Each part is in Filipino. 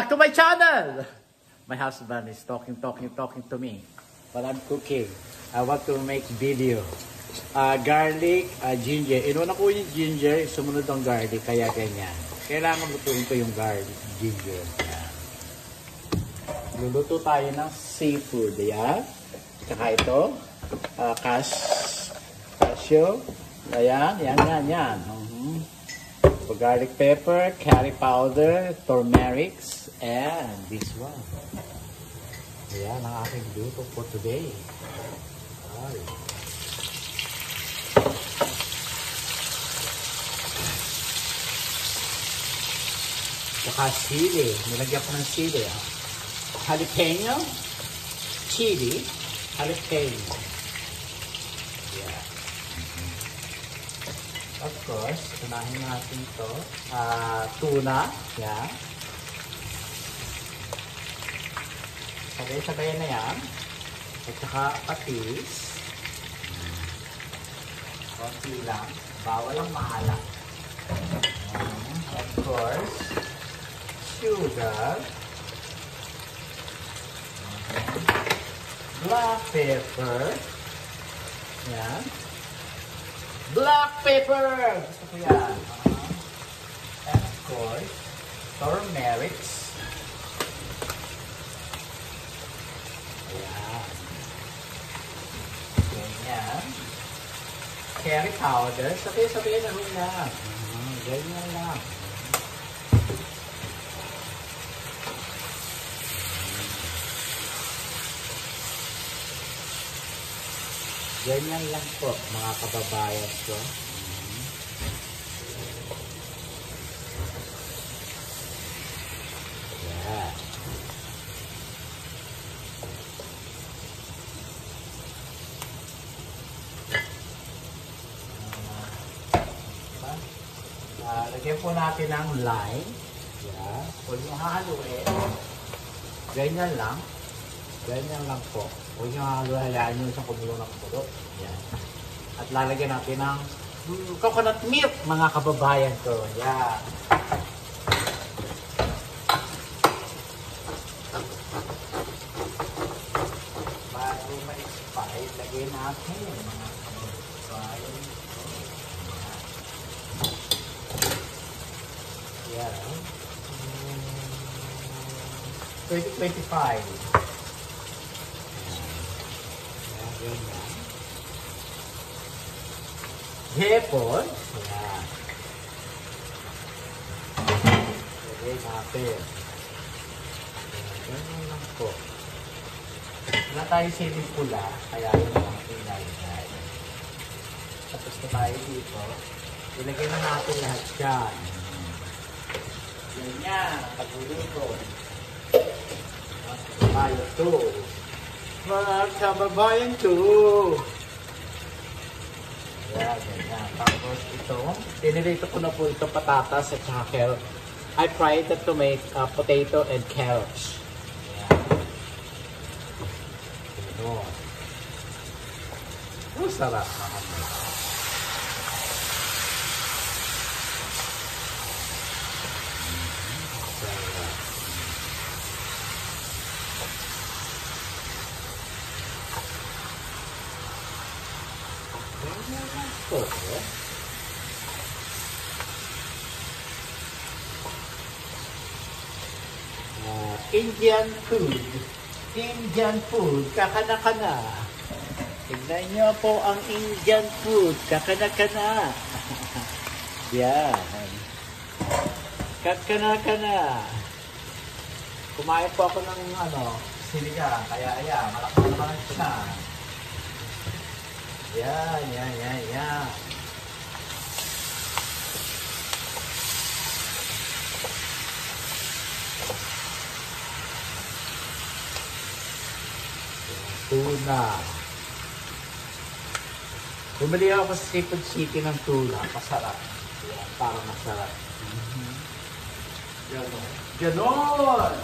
back to my channel! My husband is talking to me. While I'm cooking. I want to make video. Garlic, ginger. Inuna ko yung ginger, sumunod ang garlic, kaya ganyan. Kailangan lutuin ko yung garlic, ginger. Yan. Luluto tayo ng seafood. Yan. Saka ito, cashew. Ayan, yan. Garlic pepper, curry powder, turmeric, and this one. Ayan ang aking luto for today. Ay. Saka sili. Nilagyan ko ng sili. Jalapeno, chili, jalapeno. Yeah. Of course, unahin natin ito. Tuna. Yeah. Sabay-sabay na yan. At saka patis. Konti lang. Bawal ang maalat. Of course, sugar. Black pepper. Yan. Black pepper! Gusto ko yan. And of course, turmeric. Ayan. Ganyan. Curry powder. Sabi-sabi na rin lang. Ganyan lang. Ganyan lang po, mga kababayan ko. Yeah. Lagyan po natin ng lime. Yeah. Huwag nyo hahaluin. Ganyan lang. Ganyan lang po. Huwag nyo hayaan nyo isang kumulo ng kumulo. Yan. At lalagyan natin ng coconut milk, mga kababayan ko. Yan. Bago ma-expire, lagyan natin mga kababayan ko. Yan. 2025. Hepon. Ayan. Lagay natin. Ganyan lang po. Wala tayo siling pula, kaya yun lang pinalagay. Tapos na tayo dito. Ilagay na natin lahat dyan. Ganyan. Paguluto. Tapos tayo ito. Mga kababayan ko. Yeah, ganyan. Tapos ito, pinilito ko na po ito patatas at saka carrot. I fried the tomato, potato and carrots. Yeah. Ito. Oh, sarap naman. Indian food. Indian food. Kakana-kana. Tignan nyo po ang Indian food. Kakana-kana. Yan. Kakana-kana. Kumain po ako ng sinigang. Kaya ayan, malaki naman siya. Yan. Tuna. Bumili ako sa Seafood City ng tuna. Masarap. Yan, parang masarap. Ganon!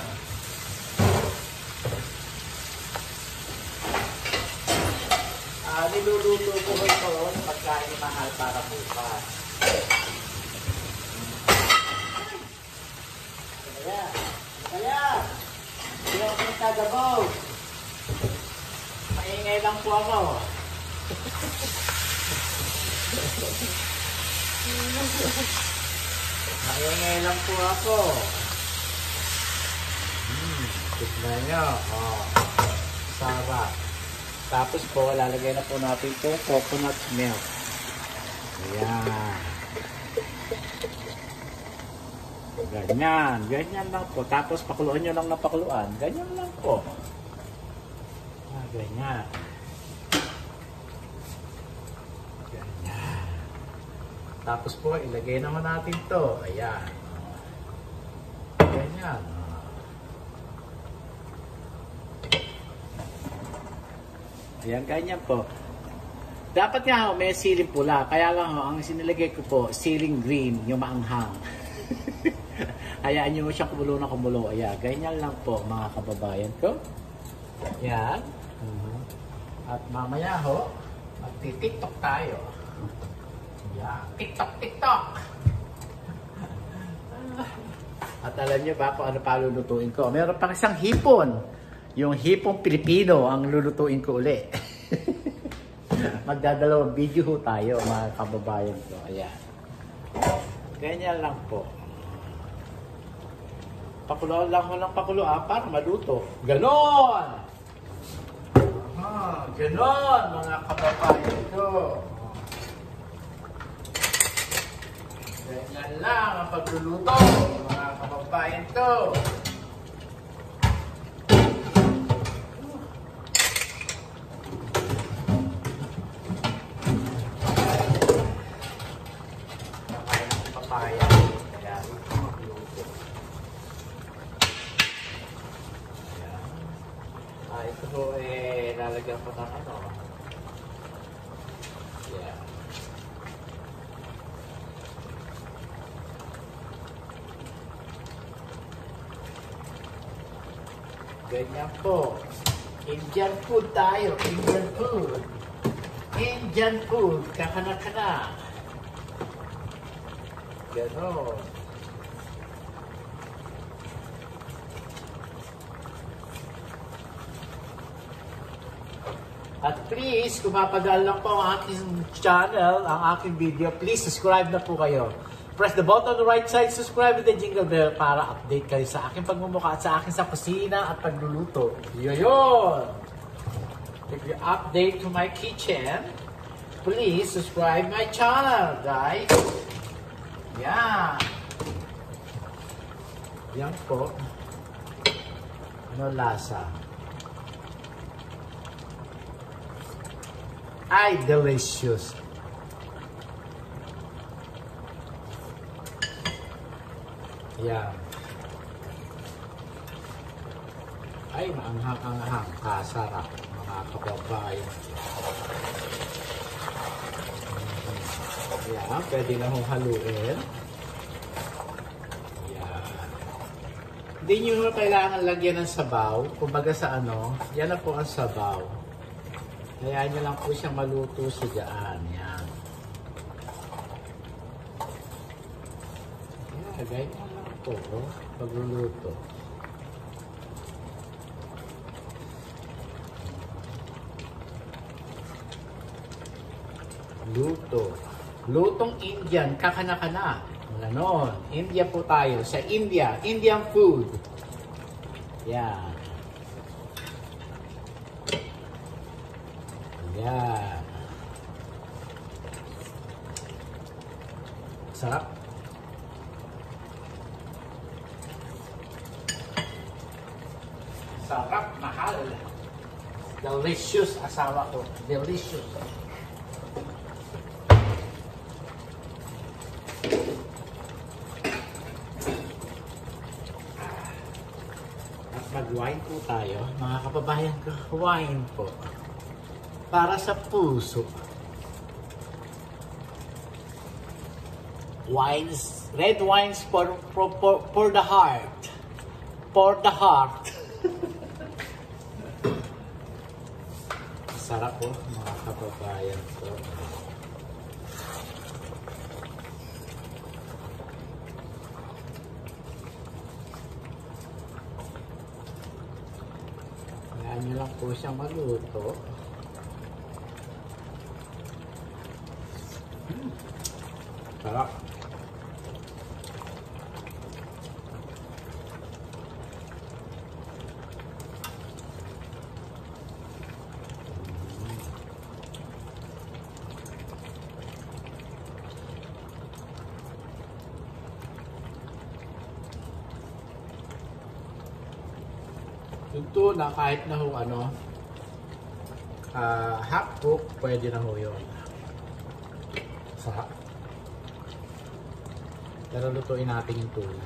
Niluluto ko ito ng pagkain mahal para bukas. Kaya. Hello, Pinta Gabaw. Maingay lang po ako. Maingay lang po ako. Tignan nyo. Oh, sarap. Tapos po, lalagay na po natin itong coconut milk. Ayan. Ganyan. Ganyan lang po. Tapos pakuluan nyo lang na pakuluan. Ganyan lang po. Ganyan. Ganyan. Tapos po, ilagay naman natin to. Ayan. Ganyan. Ayan, ganyan po. Dapat nga may siling pula. Kaya lang ang sinilagay ko po, siling green, yung maanghang. Hayaan nyo siya kumulo na kumulo. Ayan, ganyan lang po mga kababayan ko. Ayan. At mamaya ho, magti-tiktok tayo. Ayan, tiktok! At alam nyo ba kung ano pa lulutuin ko? Meron pang isang hipon. Yung hipong Pilipino ang lulutuin ko uli. Magdadalawang video ho tayo mga kababayan ko. Ayan. Ganyan lang po. Pakuluan lang ho ng pakuluan para maluto. Ganon! Ganon mga kababayan ko. Ganyan lang ang pagluluto mga kababayan ko. Ito po lalagyan ko ng ano. Yeah. Ganyan po. Indian food tayo. Indian food. Indian food. Kakana-kana. Ganon. At please, kung mapagal lang po ang aking channel, ang aking video, please subscribe na po kayo. Press the button on the right side, subscribe with the jingle bell para update kayo sa aking pagmumukha at sa aking sa kusina at pagluluto. Yun! If you update to my kitchen, please subscribe my channel, guys. Yan. Yan po. Ano lasa? Ay, delicious. Yan. Ay, maanghang-anghang. Kasarap. Mga kababayan. Yan, pwede na hong haluin. Yan. Hindi nyo kailangan lagyan ng sabaw. Kumbaga sa ano, yan na po ang sabaw. Hayaan nyo lang po siyang maluto sa dyan. Yan. Yan, ganyan lang po. Pagluluto. Luto. Lutong Indian, kakana-kana. Ganon. India po tayo. Sa India. Indian food. Yan. Yan. Sarap. Sarap, mahal. Delicious asawa ko. Delicious. At mag-wine po tayo. Mga kababayan ko, wine po. Para sa puso. Wines, red wines for the heart. For the heart. Sarap po, mga kababayan ko. Hayaan nyo lang po siyang maluto. Sarap. Yung tuna, kahit na ho half cook, pwede na ho yun. Sarap. Pero lutuin natin yung tuna.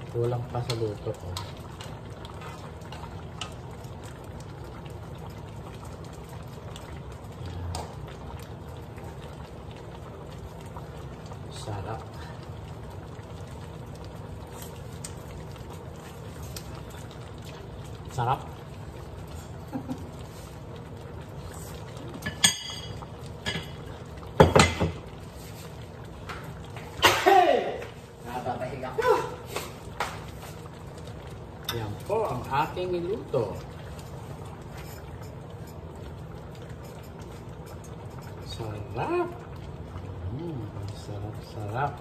Kulang pa sa luto ko. Sarap. Sarap. Nakatahiga ko. Yan po ang ating niluto. Sarap. Sarap.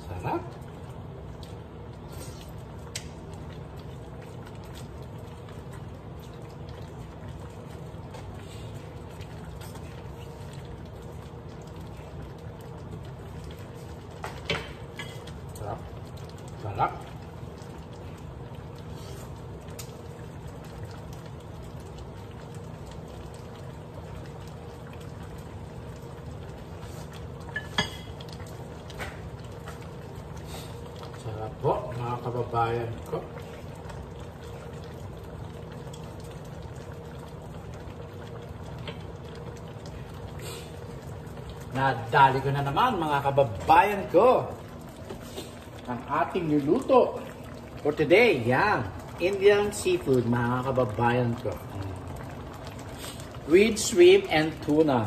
Sarap. Sarap. Sarap po, mga kababayan ko. Nadali ko na naman, mga kababayan ko, ang ating niluto for today. Yan, Indian seafood, mga kababayan ko. With shrimp and tuna.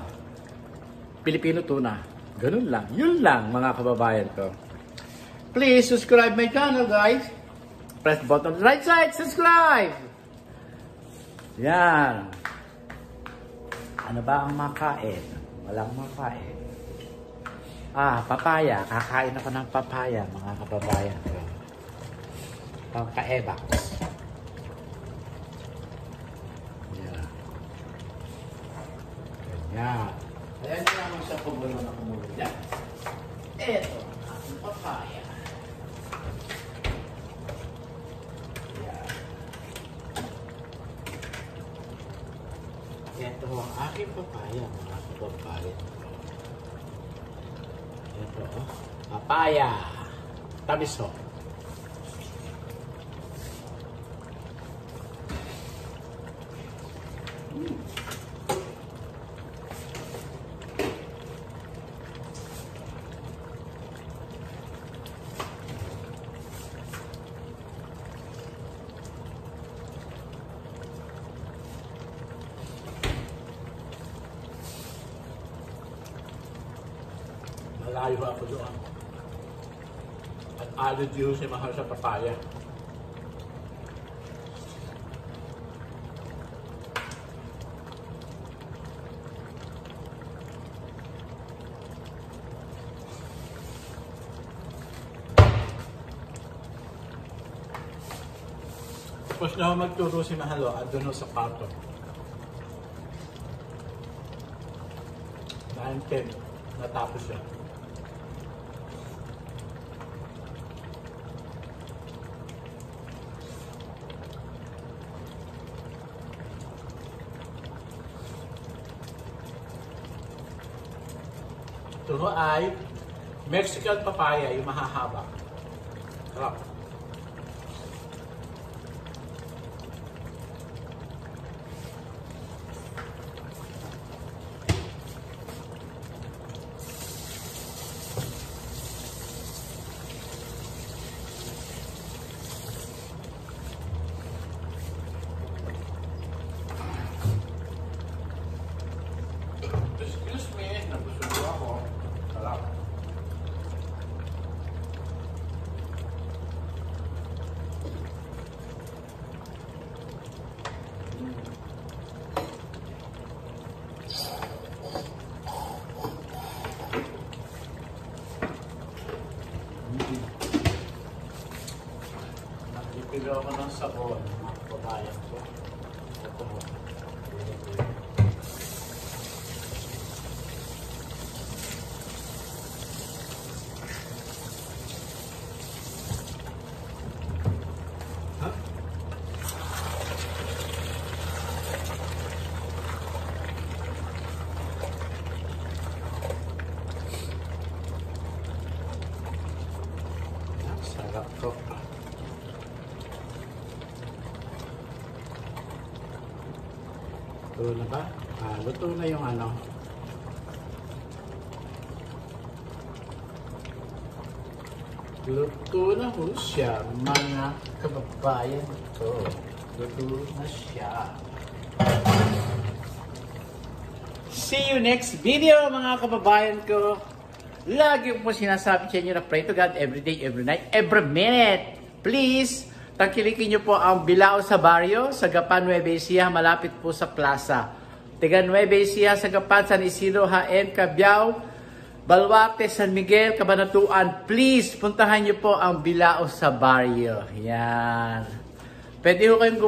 Filipino tuna. Ganun lang. Yun lang, mga kababayan ko. Please subscribe my channel, guys. Press the button on the right side. Subscribe! Yan. Ano ba ang makain? Walang makain. Papaya. Kakain ako ng papaya, mga kababayan ko. Pangka-ebax. Yan. Ganyan. Ayan na naman sa kumulo na kumulo. Yan. Ito ang aking papaya. Ito ang aking papaya, mga kababayan. Ito, papaya. Tamis ho. Malayo ako doon. At allergy ho si mahal sa papaya. Tapos na ako magturo si Mahalo at doon sa kwarto. 9:10 natapos siya. Ito ay Mexican papaya, yung mahahaba. Sarap. Bibili ako ng sabon, mga kababayan ko. Ito mo. Sarap ko. Luto na ba? Luto na yung ano. Luto na ho siya, mga kababayan ko. Luto na siya. See you next video, mga kababayan ko. Lagi po sinasabi sa inyo na pray to God every day, every night, every minute. Please, tangkilikin niyo po ang Bilao sa Barrio, sa Gapan, Nueva Ecija, malapit po sa plaza. Tiga Nueva Ecija, sa Gapan, San Isidro, Jaén, Cabiao, Baluarte, San Miguel, Cabanatuan. Please, puntahan niyo po ang Bilao sa Barrio. Yan. Pwede ho kayong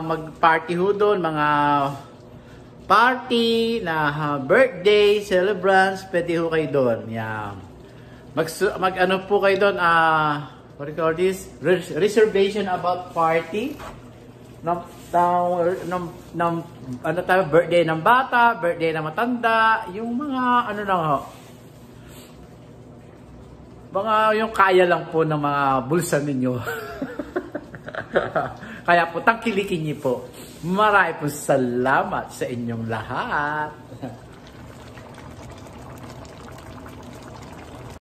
mag-party ho doon, mga party na birthday celebrants, pwede ho kayo doon. Yan. Mag-ano po kayo doon, what do you call this? Reservation about party. Ano tayo, birthday ng bata, birthday ng matanda, yung mga ano lang ho. Mga yung kaya lang po ng mga bulsa ninyo. Kaya po, tangkilikin niyo po. Marami po salamat sa inyong lahat.